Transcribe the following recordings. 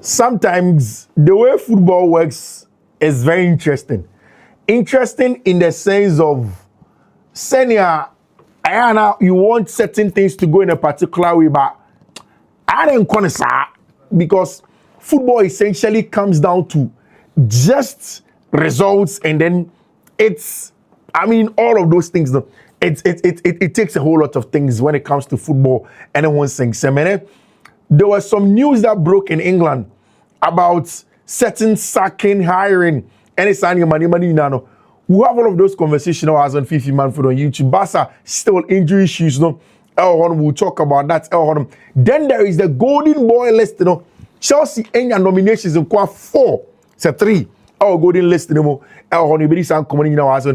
sometimes the way football works is very interesting. Interesting in the sense of, senior, you want certain things to go in a particular way, but I don't want to, because football essentially comes down to just results, and then all of those things. It takes a whole lot of things when it comes to football. And then one thing, there was some news that broke in England about certain sacking, hiring, and it's money. We have all of those conversations as on Fiifi-Manfred on YouTube. Barca still injury issues, no. We'll talk about that. Then there is the golden boy list, Chelsea any nominations in 4, so 3. Golden list, you as on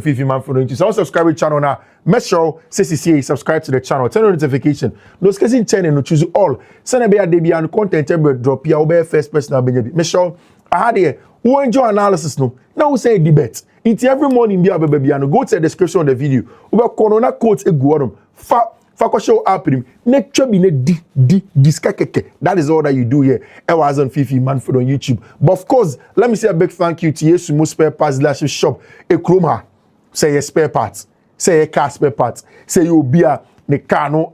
Fiifi-Manfred on YouTube. So subscribe to the channel now. Make sure subscribe to the channel. Turn on notification. Those cases channel no choose all. Send a baby and content drop here. First person. Make sure I had here. Who enjoy analysis no. Now we say debate. Into every morning be baby and go to the description of the video. Over corona quotes a guadum. Fa show up him. That is all that you do here. I was on Fiifi-Manfred on YouTube. But of course, let me say a big thank you to Yesumo Spare Parts Shop. A Chroma. Say a spare parts. Say a car spare parts. Say you be a ne cano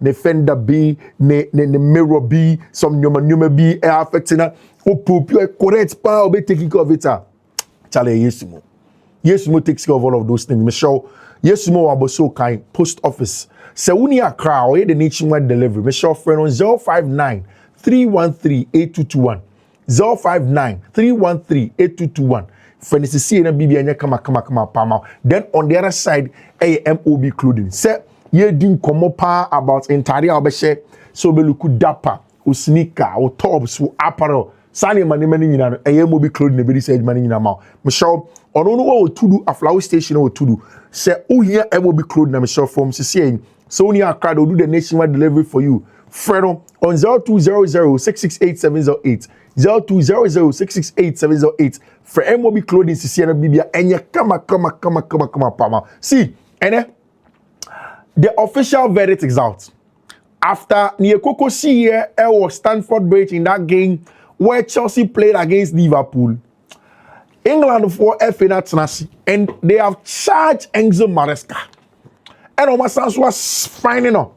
ne fender B, ne mirror B, some number B, affecting a correct power be taking care of it. Charlie Yesumo. Yesumo takes care of all of those things. Michelle, Yesumo Waboso kind post office. Se uni a crowd, the nationwide delivery. Michelle friend on 059 313 8221. 059 313 8221. Friend is see na BB anya kama pama. Then on the other side, MOB clothing. Say ye din komo pa about entire obeshe so be look dapper, o sneaker, o tops, o apparel. Sani mani nyina MOB clothing e be say mani nyina ma. Michelle ono no wo to do a flower station or to do. Say o here MOB clothing na Michelle from saying so when you are crowd, will do the nationwide delivery for you. Fredo on 0200 668 708. 0200 668 708. For MOB clothing, Sisiana Bibia, and you come. See, and the official verdict is out. After Niekoko see here, was Stanford Bridge in that game where Chelsea played against Liverpool. England for FA National, and they have charged Enzo Maresca. And on my sons was finding out.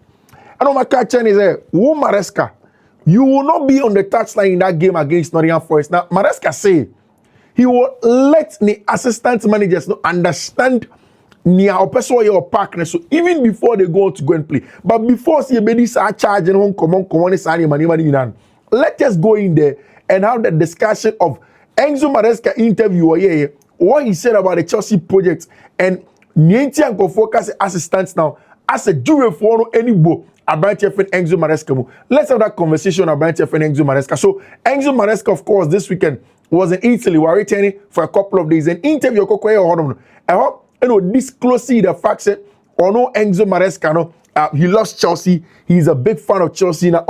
And on my catcher is there, Maresca, you will not be on the touchline in that game against Nottingham Forest. Now, Maresca say he will let the assistant managers understand near a person your partner. So even before they go and play, but before see baby start charging home, come on, money. Let us go in there and have the discussion of Enzo Maresca interview. What he said about the Chelsea project and Nienti and go focus assistants now as a jury for any book about your friend Enzo Maresca. Let's have that conversation about your friend Enzo Maresca. So Enzo Maresca, of course, this weekend was in Italy. We are returning for a couple of days. An interview. I hope disclosing the facts that no Enzo Maresca no. He loves Chelsea. He's a big fan of Chelsea. Now,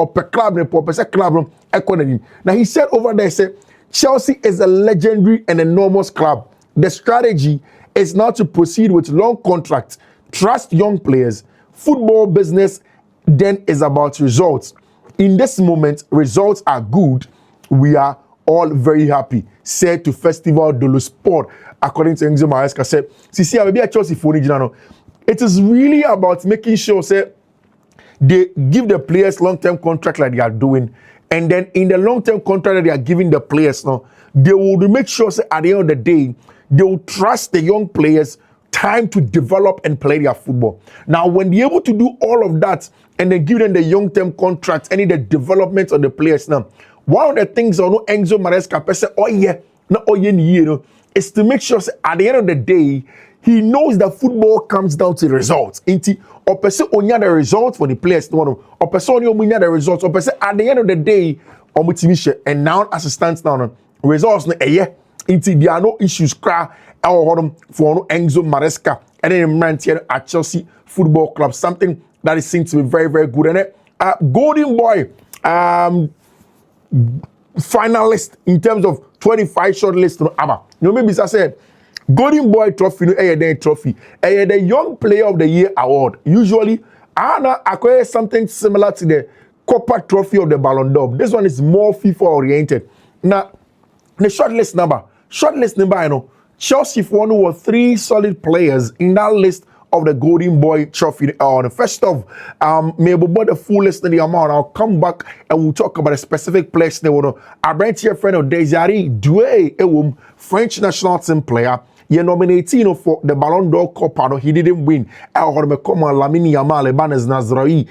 now he said over there, said Chelsea is a legendary and enormous club. The strategy is now to proceed with long contracts, trust young players. Football business then is about results. In this moment, results are good. We are all very happy. Said to Festival de lo Sport, according to Enzo Maresca, said, "See, maybe a Chelsea for it is really about making sure say they give the players long-term contract like they are doing, and then in the long-term contract that they are giving the players now, they will make sure say at the end of the day they will trust the young players time to develop and play their football. Now, when they're able to do all of that and then give them the long-term contracts and the development of the players now, one of the things on Enzo Maresca is to make sure at the end of the day, he knows that football comes down to results. Or person onya the results for the players, or person onya the results, or person at the end of the day, and now as it stands now, results there are no issues for Enzo Maresca and then man here at Chelsea Football Club, something that is seen to be very, very good. And Golden Boy finalist in terms of 25 shortlist. Maybe I said Golden Boy trophy, trophy, the Young Player of the Year award. Usually, I acquire something similar to the Copa Trophy of the Ballon d'Or. This one is more FIFA oriented. Now, the shortlist number, you know, Chelsea for one were 3 solid players in that list of the Golden Boy Trophy. The first of, maybe about the full list of the amount. I'll come back and we'll talk about a specific place. They will. I brought here friend of Desiree Doué, French national team player. He nominated for the Ballon d'Or Copa. No, he didn't win. Lamine Yamal, Ebanes Nazraoui,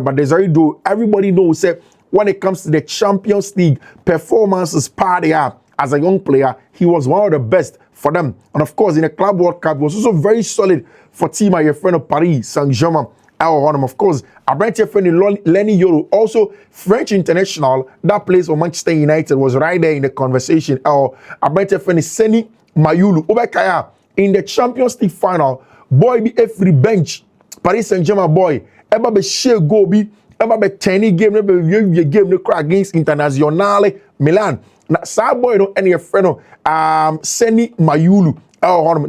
but Desiree Doué. Everybody knows that when it comes to the Champions League performances, party up as a young player, he was one of the best for them. And of course, in the Club World Cup, he was also very solid for team at your friend of Paris Saint-Germain. Of course, I brought your friend Lenny Yoro, also French international that plays for Manchester United, was right there in the conversation. I brought your friend Seni Mayulu Obekaya in the Champions League final. Boy, be every bench. Paris Saint-Germain boy. Eba be share go be. Eba be tiny game. Eba be game against Internazionale Milan. Now, sad boy, no, any friend Seni Mayulu.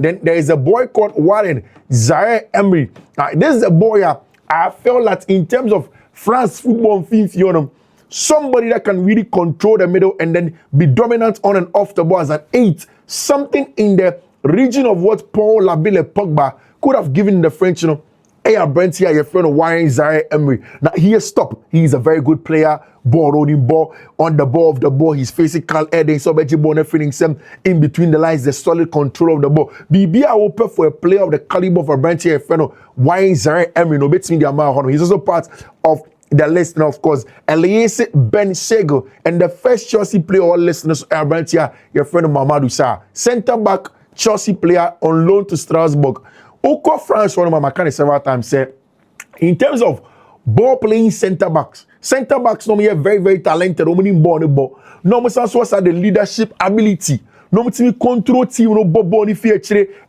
Then there is a boy called Warren Zaire Emery. This is a boy I felt that in terms of France football and somebody that can really control the middle and then be dominant on and off the ball as an 8. Something in the region of what Paul Labille Pogba could have given the French, Hey, Brent here, your friend of Warren Zaire Emery. Now, he has stopped. He's a very good player. Ball rolling ball on the ball of the ball. He's physical, heading, so better ball, everything in between the lines, the solid control of the ball. BB, I open for a player of the caliber of Brent here, your friend of Warren Zaire Emery. No, between the amount. He's also part of the list, and of course, Eliese Ben Segel, and the first Chelsea player all listeners, Brent here, your friend of Mamadou Sarr. Centre back, Chelsea player on loan to Strasbourg. Oko France, one of my mechanics several times said, in terms of ball playing centre backs normally are very, very talented. No, what's the leadership ability. No, control team, no ball if you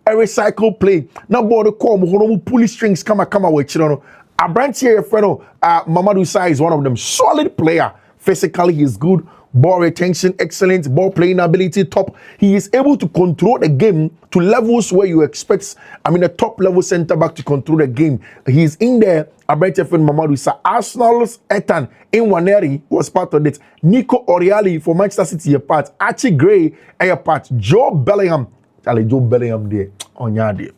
every cycle play. Now, ball the call, no pulley strings come with you. A branch here, friend, Mamadou Sarr is one of them. Solid player. Physically, he is good. Ball retention, excellent. Ball playing ability, top. He is able to control the game to levels where you expect, a top level centre back to control the game. He's in there. I bet your friend Mamadou Sarr. Arsenal's Ethan Nwaneri was part of it. Nico Oriali for Manchester City, a part. Archie Gray, a part. Joe Bellingham. Joe Bellingham there. On your day.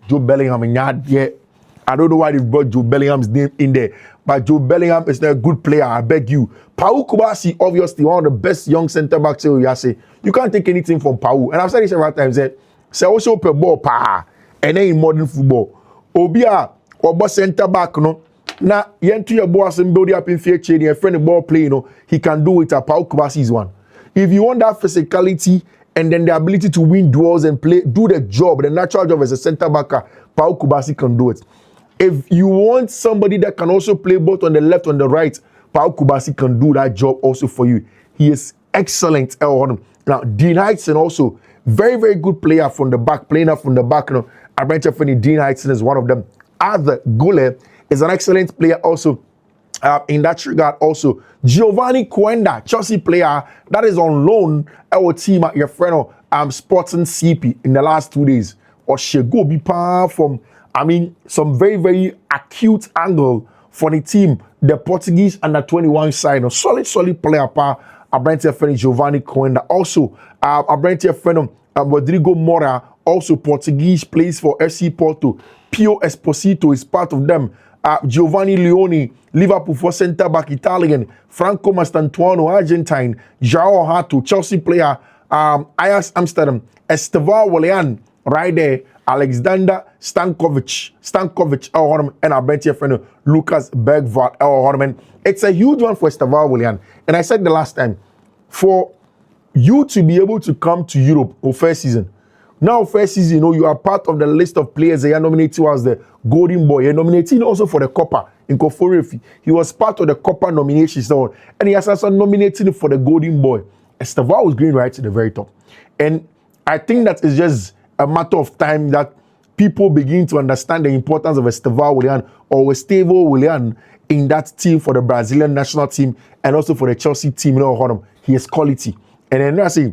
Joe Bellingham in your day. I don't know why they brought Joe Bellingham's name in there, but Joe Bellingham is not a good player, I beg you. Pau Kubasi, obviously, one of the best young centre-backs you say. You can't take anything from Pau. And I've said this several times, say also per ball, and then in modern football. Obia, or centre-back, no. Now, to your boss and build up in future, and friend the ball play, he can do it. Pau Kubasi is one. If you want that physicality and then the ability to win duels and do the job, the natural job as a centre-back, Pau Kubasi can do it. If you want somebody that can also play both on the left and the right, Pau Kubasi can do that job also for you. He is excellent. Now, Dean Heitson also, very, very good player from the back, playing up from the back. I mentioned Dean Heitson is one of them. Arthur Gule is an excellent player also in that regard also. Giovanni Quenda, Chelsea player, that is on loan our team at your friend Sporting CP in the last 2 days. Or Shego Bipa from some very, very acute angle for the team, the Portuguese under 21 side. A solid player, a brand friend Giovanni Coenda. Also, a brand friend Rodrigo Mora, also Portuguese, plays for FC Porto. Pio Esposito is part of them. Giovanni Leone, Liverpool for centre back, Italian. Franco Mastantuono, Argentine. João Hato, Chelsea player. Ajax Amsterdam. Esteval Willian, right there. Alexander Stankovic, and our bench friend Lucas Bergvall. It's a huge one for Esteval Willian. And I said the last time, for you to be able to come to Europe for first season. Now, first season, you are part of the list of players that are nominated as the Golden Boy. You're nominated also for the Copa in Koforefi. He was part of the Copa nominations, and he has also nominated for the Golden Boy. Esteval was going right to the very top. And I think that is just a matter of time that people begin to understand the importance of Esteval Willian or Estevão Willian in that team for the Brazilian national team and also for the Chelsea team. He has quality. And then I say,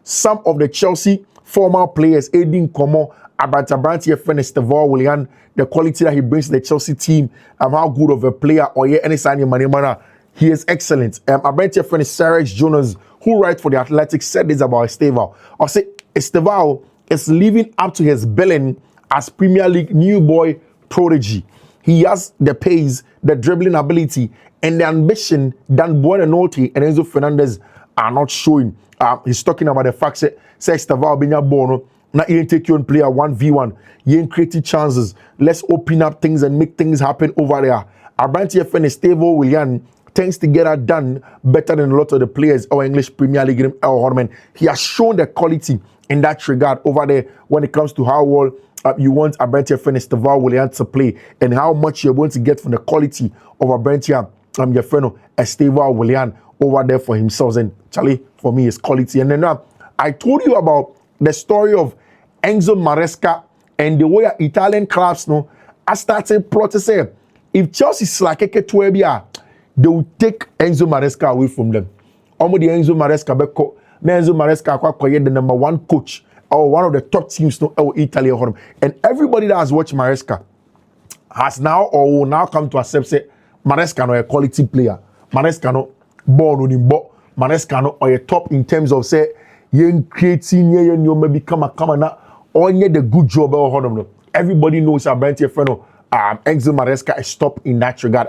some of the Chelsea former players, Aiding Como, Abranti, your friend Estevao Willian, the quality that he brings to the Chelsea team, how good of a player, or yeah, any sign money mana. He is excellent. Abranti, your friend Sarah Jonas, who writes for the Athletic, said this about Estevao. I say Estevao is living up to his billing as Premier League new boy prodigy. He has the pace, the dribbling ability, and the ambition that Buonanotte and Enzo Fernandez are not showing. He's talking about the fact that Estevao being born, not even take your player 1v1, you ain't creating chances. Let's open up things and make things happen over there. Abranti FN Estevao Willian tends to get that done better than a lot of the players or English Premier League in He has shown the quality in that regard over there when it comes to how well you want Abranti FN Estevao Willian to play and how much you're going to get from the quality of Abranti your friend Estevao Willian over there for himself. And Charlie, for me, is quality. And then I told you about the story of Enzo Maresca and the way Italian clubs I started plot to say if Chelsea slack to they will take Enzo Maresca away from them. Almost the Enzo Maresca Enzo Maresca the number one coach or one of the top teams in Italy. And everybody that has watched Maresca has now or will now come to accept say Maresca no a quality player. Maresca no born on him, but Maresca no or a top in terms of say yen creating yen you maybe come na or the good job or everybody knows Abranti friend Enzo Maresca is top in that regard.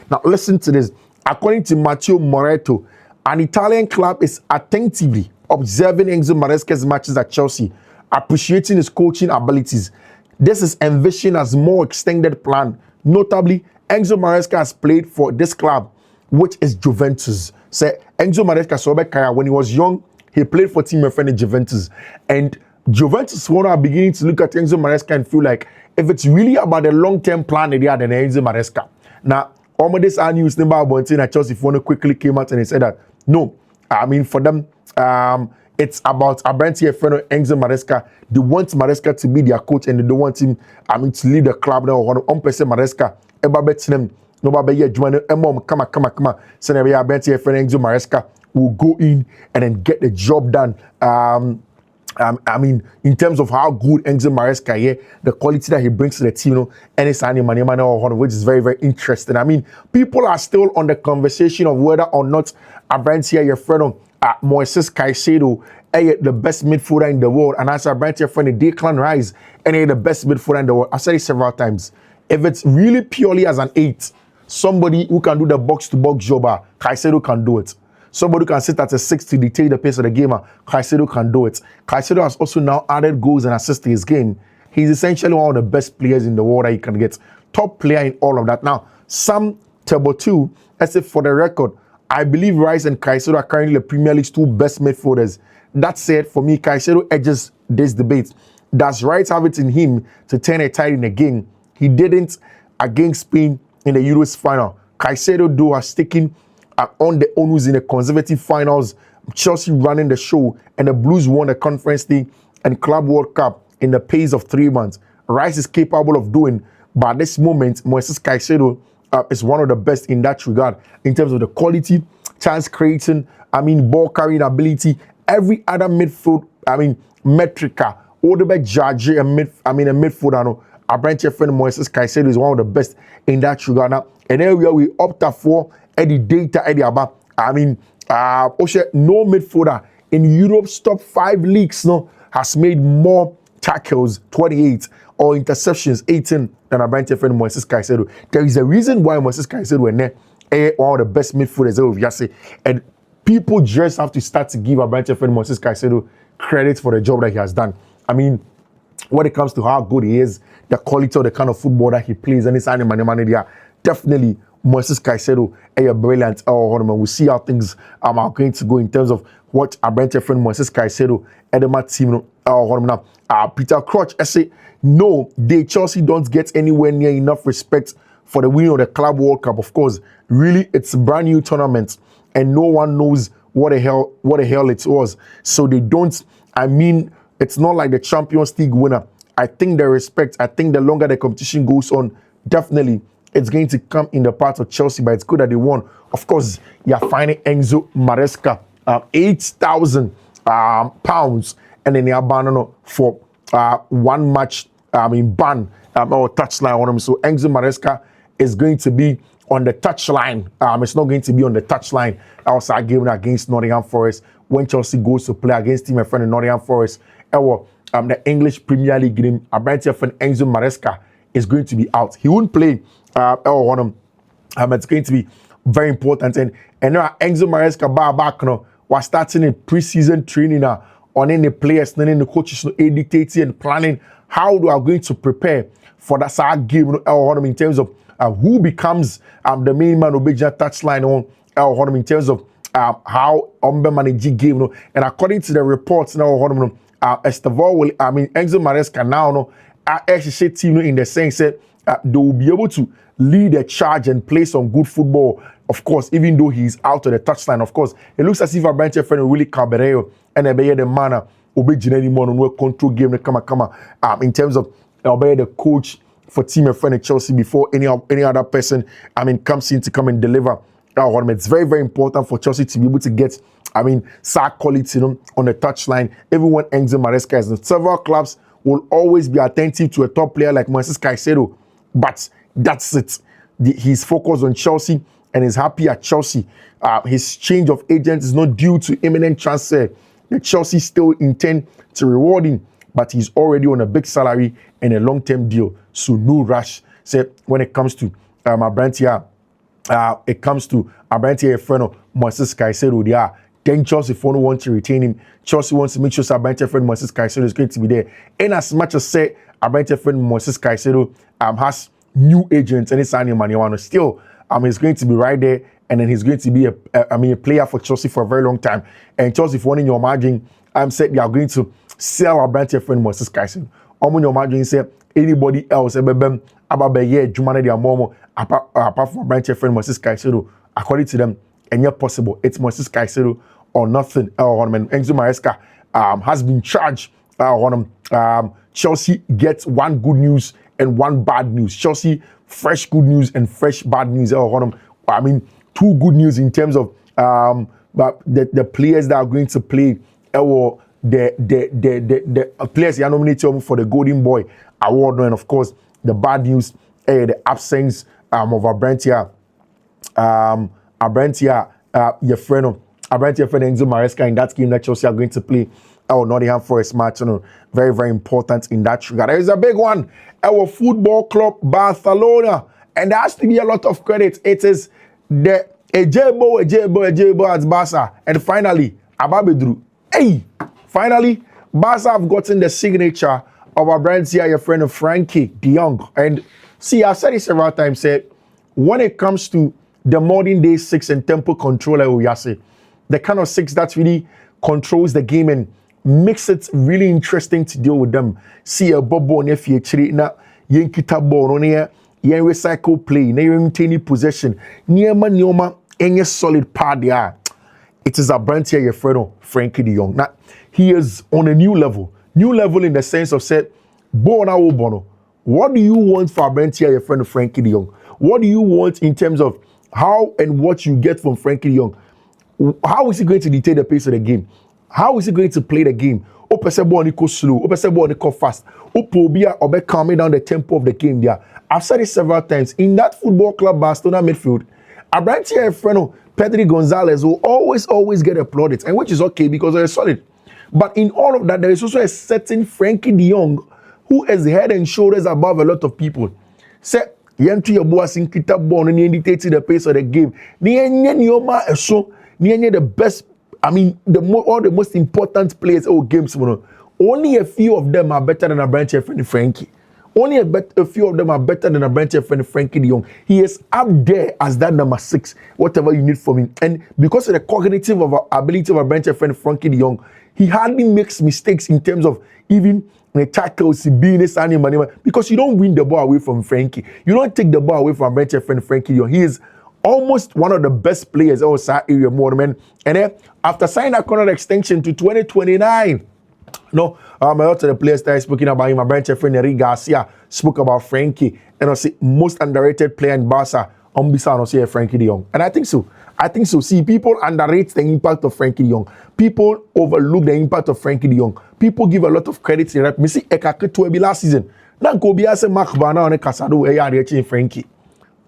Now listen to this. According to Matteo Moretto, an Italian club is attentively observing Enzo Maresca's matches at Chelsea, appreciating his coaching abilities. This is envisioned as more extended plan. Notably, Enzo Maresca has played for this club, which is Juventus. Say Enzo Maresca when he was young, he played for team friend Juventus, and Juventus are beginning to look at Enzo Maresca and feel like if it's really about the long-term plan, they are than Enzo Maresca. Now, all of this news number about at Chelsea phone quickly came out and they said that no, I mean for them, it's about Abranti friend Enzo Maresca. They want Maresca to be their coach and they don't want him, to lead the club now. On person Maresca, them. Nobody yet join come. So now Abranti friend Enzo Maresca will go in and then get the job done. In terms of how good Enzo Maresca the quality that he brings to the team, and it's which is very, very interesting. I mean, people are still on the conversation of whether or not Abranti your friend Moises Caicedo the best midfielder in the world, and as Abranti your friend Declan Rice the best midfielder in the world. I've said it several times. If it's really purely as an 8, somebody who can do the box-to-box job, Caicedo can do it. Somebody who can sit at a 6 to dictate the pace of the game, Caicedo can do it. Caicedo has also now added goals and assists to his game. He's essentially one of the best players in the world that you can get. Top player in all of that. Now, Sam Table 2, as if for the record, I believe Rice and Caicedo are currently the Premier League's 2 best midfielders. That said, for me, Caicedo edges this debate. Does Rice have it in him to turn a tide in a game? He didn't against Spain in the Euros final. Caicedo, though, has taken on the onus in the conservative finals, Chelsea running the show, and the Blues won the Conference League and Club World Cup in the pace of 3 months. Rice is capable of doing, but at this moment, Moises Caicedo is one of the best in that regard in terms of the quality, chance creating, ball carrying ability, every other midfield, metrica, all the best judge, a midfielder, Abranti friend Moises Caicedo is one of the best in that regard. Now, and then we opt for the data about no midfielder in Europe's top 5 leagues has made more tackles, 28, or interceptions, 18, than Abranti friend Moises Caicedo. There is a reason why Moises Caicedo is one of the best midfielders of Yase, and people just have to start to give Abranti friend Moises Caicedo credit for the job that he has done. When it comes to how good he is, the quality of the kind of football that he plays, and it's definitely Moises Caicedo a brilliant. We'll see how things are going to go in terms of what Abranti friend Moises Caicedo and the team. Peter Crouch, I say no, Chelsea don't get anywhere near enough respect for the winning of the Club World Cup. Of course, really, it's a brand new tournament, and no one knows what the hell it was. So they don't. It's not like the Champions League winner. I think the respect. I think the longer the competition goes on, definitely it's going to come in the part of Chelsea, but it's good that they won. Of course, you're finding Enzo Maresca £8,000 and then they are banned for 1 match ban or touchline on him. So Enzo Maresca is going to be on the touchline. It's not going to be on the touchline outside game against Nottingham Forest when Chelsea goes to play against team friend in Nottingham Forest. The English Premier League game, Abrante friend Enzo Maresca is going to be out. He won't play on him. It's going to be very important. And now Enzo Maresca back was starting a pre-season training on any players, and the coaches dictating and planning how they are going to prepare for that game in terms of who becomes the main man who be just touchline on in terms of how manage game. And according to the reports now, Estevao Enzo Maresca now actually team in the sense that they will be able to lead a charge and play some good football. Of course, even though he's out of the touchline, of course, it looks as if Abrante friend really Cabereo and obey the manner obey Generi Mono no control game in terms of obey the coach for team friend at Chelsea before any other person comes in to come and deliver. It's very, very important for Chelsea to be able to get sack quality on the touchline. Even when Enzo Maresca is in several clubs will always be attentive to a top player like Caicedo, but that's it. He's focused on Chelsea and is happy at Chelsea. His change of agent is not due to imminent transfer. The Chelsea still intend to reward him, but he's already on a big salary and a long-term deal, so no rush. When it comes to Abrante, friend Moises Caicedo, then Chelsea want to retain him. Chelsea wants to make sure Abrante friend Moises Caicedo is going to be there. And as much as Abrante friend Moises Caicedo has new agents and it's money, still he's going to be right there, and then he's going to be a player for Chelsea for a very long time. And Chelsea, for one in your margin, said they are going to sell Abrante friend Moises Caicedo. Your margin say anybody else apart from Abrante friend Moises Caicedo, according to them, and yet possible it's Moises Caicedo or nothing. Enzo Maresca has been charged. Chelsea gets one good news and one bad news. Chelsea fresh good news and fresh bad news. Two good news in terms of the players that are going to play. The players are nominated for the Golden Boy Award, and of course the bad news, the absence of Abrante, your friend Enzo Maresca in that game that Chelsea are going to play. Nottingham Forest match, very, very important in that regard. There is a big one. Our football club Barcelona, and there has to be a lot of credit. It is the Ejebo at Barca, and finally Ababedru. Finally, Barca have gotten the signature of Abrante, your friend of Frenkie de Jong. And see, I've said it several times. When it comes to the modern day 6 and tempo controller, the kind of 6 that really controls the game and makes it really interesting to deal with them. See a bobo on if you na yenkita ball on here, yen recycle play, na yen maintain possession, nioma any solid part there. It is Abrante, your friend Frenkie de Jong. Now he is on a new level in the sense of bono. What do you want for Abrante, your friend Frenkie de Jong? What do you want in terms of how and what you get from Frenkie de Jong? How is he going to dictate the pace of the game? How is he going to play the game? Slow, fast. Calming down the tempo of the game there. I've said it several times. In that football club Barcelona midfield, Abrante Freno, Pedri Gonzalez will always get applauded, and which is okay because they're solid. But in all of that, there is also a certain Frenkie de Jong who is head and shoulders above a lot of people. Say, the pace of the game. The best, all the most important players or games. Only a few of them are better than Abrante and Frenkie. Only a few of them are better than Abrante and Frenkie de Jong. He is up there as that number 6, whatever you need from him. And because of the cognitive ability of Abrante and Frenkie de Jong, he hardly makes mistakes in terms of even the tackles, because you don't win the ball away from Frenkie. You don't take the ball away from Abrante and Frenkie de Jong. He is almost one of the best players outside area more, man. And then after signing that contract extension to 2029, a lot of the players that I spoken about him, Abrante Friend Garcia spoke about Frenkie, and I say most underrated player in Barca Bisa no say Frenkie de Jong. And I think so. I think so. See, people underrate the impact of Frenkie de Jong. People overlook the impact of Frenkie de Jong. People give a lot of credit to that. Me see Eka to be last season. Now go be as a Mark Bana on a Caicedo e ya Frenkie.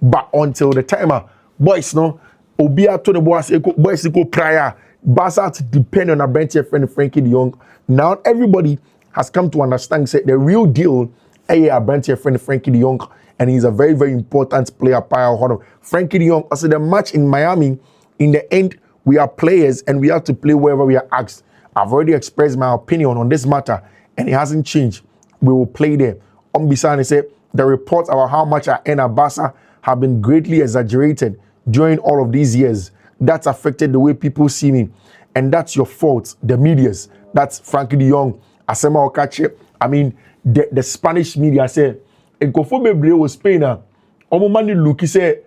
But until the timer, boys no Obia to the boys go prior. Barca to depend on a bench friend Frenkie de Jong. Now everybody has come to understand say the real deal a bench friend Frenkie de Jong, and he's a very, very important player. Frenkie de Jong, also the match in Miami, in the end, we are players and we have to play wherever we are asked. I've already expressed my opinion on this matter and it hasn't changed. We will play there. Bisani said the reports about how much I earn at Barca have been greatly exaggerated during all of these years. That's affected the way people see me. And that's your fault, the medias. That's Frenkie de Jong, Asema Okache. I mean, the Spanish media say, Ekofo was Spain. Omo mani look, he say,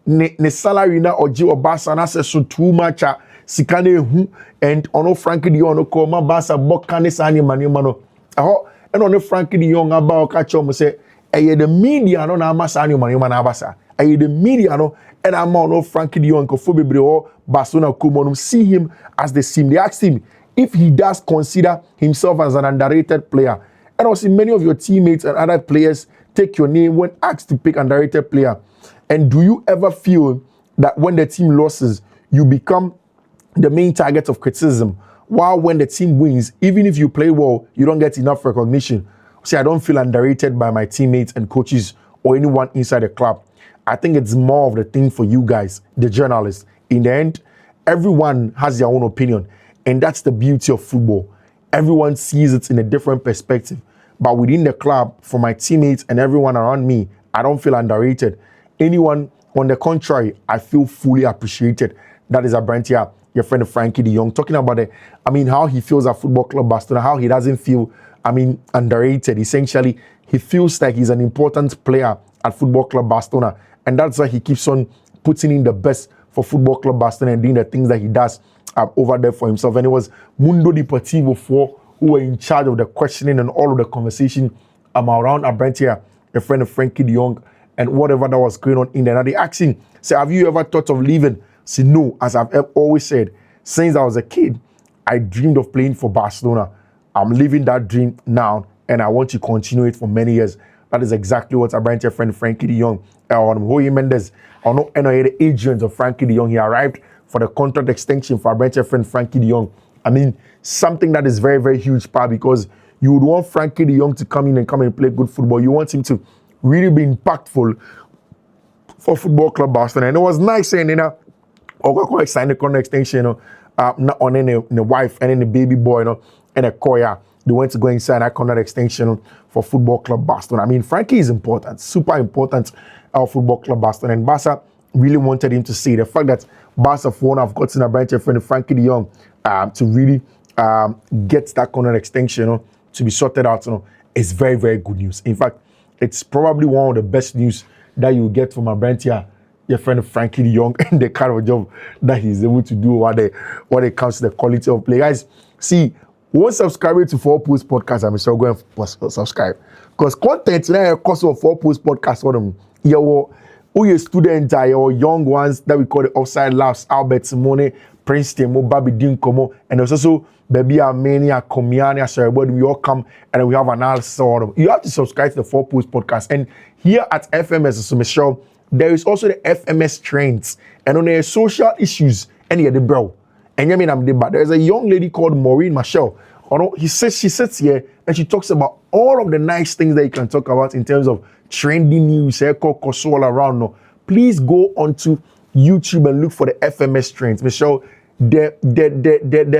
ne salary na oji o Barca na se so too much sikane hu and ono Frenkie de Jong no ko ma Barca bokane sa ni mani mano. Aho and ono Frenkie de Jong aba Okache omo say, the media no na ma sa ni mani mano Barca. The media no and I'm on Frenkie de Jong or Barcelona Kumonum see him as the team. They asked him if he does consider himself as an underrated player. And also many of your teammates and other players take your name when asked to pick underrated player. And do you ever feel that when the team loses, you become the main target of criticism? While when the team wins, even if you play well, you don't get enough recognition. See, I don't feel underrated by my teammates and coaches or anyone inside the club. I think it's more of the thing for you guys, the journalists. In the end, everyone has their own opinion. And that's the beauty of football. Everyone sees it in a different perspective. But within the club, for my teammates and everyone around me, I don't feel underrated. Anyone, on the contrary, I feel fully appreciated. That is a brand here, your friend Frenkie de Jong, talking about it. I mean, how he feels at Football Club Barcelona, how he doesn't feel, underrated. Essentially, he feels like he's an important player at Football Club Barcelona. And that's why he keeps on putting in the best for Football Club Barcelona and doing the things that he does over there for himself. And it was Mundo Deportivo 4 who were in charge of the questioning and all of the conversation around Abrantia, a friend of Frenkie de Jong, and whatever that was going on in there. Now they asked him, say, have you ever thought of leaving? Say, no, as I've always said, since I was a kid, I dreamed of playing for Barcelona. I'm living that dream now, and I want to continue it for many years. That is exactly what Abrantia friend Frenkie de Jong, Jorge Mendes, the agent of Frenkie de Jong, he arrived for the contract extension for Abrantia friend Frenkie de Jong. I mean, something that is very, very huge, because you would want Frenkie de Jong to come in and play good football. You want him to really be impactful for Football Club Barcelona. And it was nice saying, Oga signed the contract extension, not on any wife and then the baby boy, and a Koya. They went to go and sign that contract extension for Football Club Barcelona. I mean, Frenkie is important, super important Football Club Barcelona. And Barca really wanted him to see the fact that Barca for one have gotten a branch friend Frenkie de Jong to really get that contract extension to be sorted out. It's very, very good news. In fact, it's probably one of the best news that you get from a branch here, your friend Frenkie de Jong, and the kind of job that he's able to do when it comes to the quality of play. Guys, see, once subscribe to 4 Post Podcast, I'm still going to subscribe. Because content now cost of 4 Post Podcast for them. Your students are your young ones that we call the Offside Labs, Albert Simone, Princeton, Babi Dinkomo, and there's also Baby Armenia, Komiania, Everybody, we all come and we have analysis of them. You have to subscribe to the 4 Post Podcast. And here at FMS Michelle, there is also the FMS Trends. And on the social issues, and the bro. And there's a young lady called Maureen Michelle. She sits here and she talks about all of the nice things that you can talk about in terms of trending news, all around. Please go onto YouTube and look for the FMS Trends. Michelle, the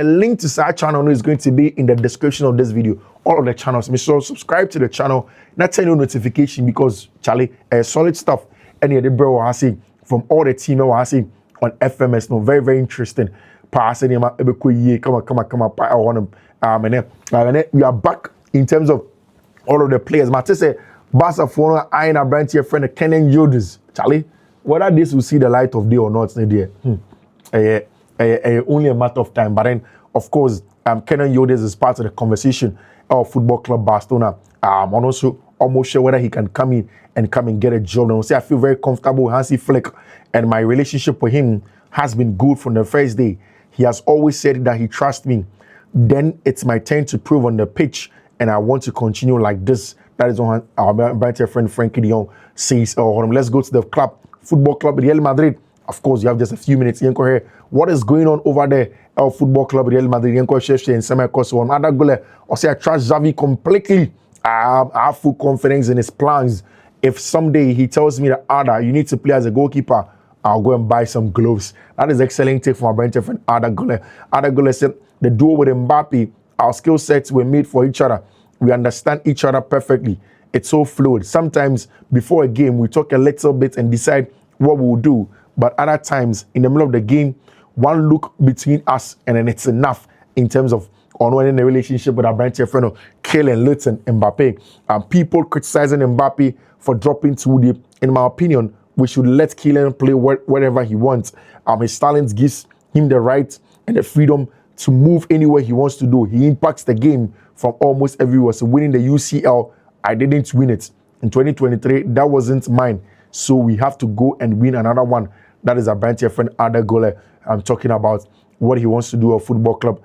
link to our channel is going to be in the description of this video. All of the channels. Michelle, subscribe to the channel. Not turn your notification because Charlie, solid stuff. And the bro I see from all the team I see on FMS. Very, very interesting. Come on. And then we are back in terms of all of the players. Matisse say, Barca for I and a brand here friend Kenan Yildiz. Charlie, whether this will see the light of day or not, only a matter of time. But then, of course, Kenan Yildiz is part of the conversation of Football Club Barcelona. And also almost sure whether he can come in and get a job. And I say I feel very comfortable with Hansi Flick, and my relationship with him has been good from the first day. He has always said that he trusts me. Then it's my turn to prove on the pitch, and I want to continue like this. That is what our brighter friend Frenkie de Jong says. Let's go to the football club, Real Madrid. Of course, you have just a few minutes. What is going on over there? Our football club, Real Madrid. In semi-course, other goal. I say I trust Xavi completely. I have full confidence in his plans. If someday he tells me that Ada, you need to play as a goalkeeper, I'll go and buy some gloves. That is excellent take from our brighter friend Ada Gule. Ada Gule said the duo with Mbappe, our skill sets were made for each other. We understand each other perfectly. It's so fluid. Sometimes before a game, we talk a little bit and decide what we'll do. But other times, in the middle of the game, one look between us and then it's enough in terms of unwinding the relationship with our branch friend of Kylian Mbappe. People criticizing Mbappe for dropping too deep. In my opinion, we should let Kylian play wherever he wants. His talent gives him the right and the freedom to move anywhere he wants to do. He impacts the game from almost everywhere. So winning the UCL, I didn't win it. In 2023, that wasn't mine. So we have to go and win another one. That is a branch friend Ada Gole. I'm talking about what he wants to do at football club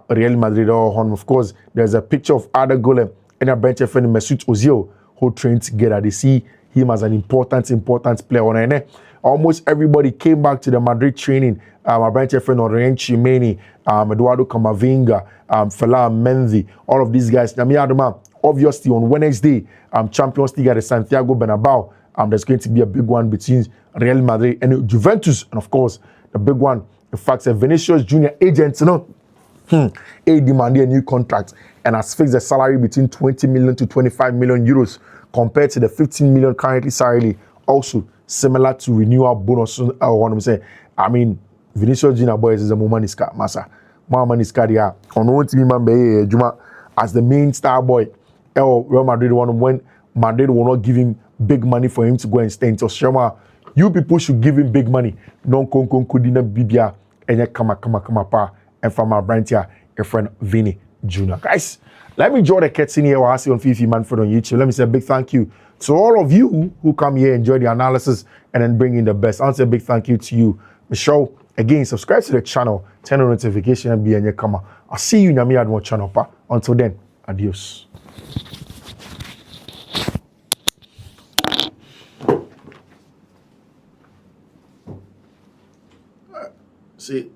Real Madrid. Of course, there's a picture of Ada Gole and a branch friend Mesut Ozil who trained together. They see him as an important player. Almost everybody came back to the Madrid training. My branch friend Orien Chimeni, Eduardo Camavinga, Fela Mendy, all of these guys. Obviously, on Wednesday, Champions League at the Santiago Bernabeu. There's going to be a big one between Real Madrid and Juventus. And of course, the big one, the fact that Vinicius Junior agents, they demanded a new contract and has fixed the salary between 20 million to 25 million euros compared to the 15 million currently salary. Also, similar to renewal bonus. Vinicius Junior boys is a Mumaniska, Massa. Mumaniska, yeah. On one team, Juma as the main star boy. Real Madrid when Madrid will not give him big money for him to go and stay in Shema. You people should give him big money. Non kudina bibia and kama pa and from our brand here, a friend Vinny Jr. Guys, let me draw the curtain here while I see on Fiifi-Manfred on YouTube. Let me say a big thank you to all of you who come here, enjoy the analysis, and then bring in the best. I'll say a big thank you to you, Michelle. Again, subscribe to the channel, turn on notification, and be in your camera. I'll see you in your more channel. Pa. Until then, adios. See.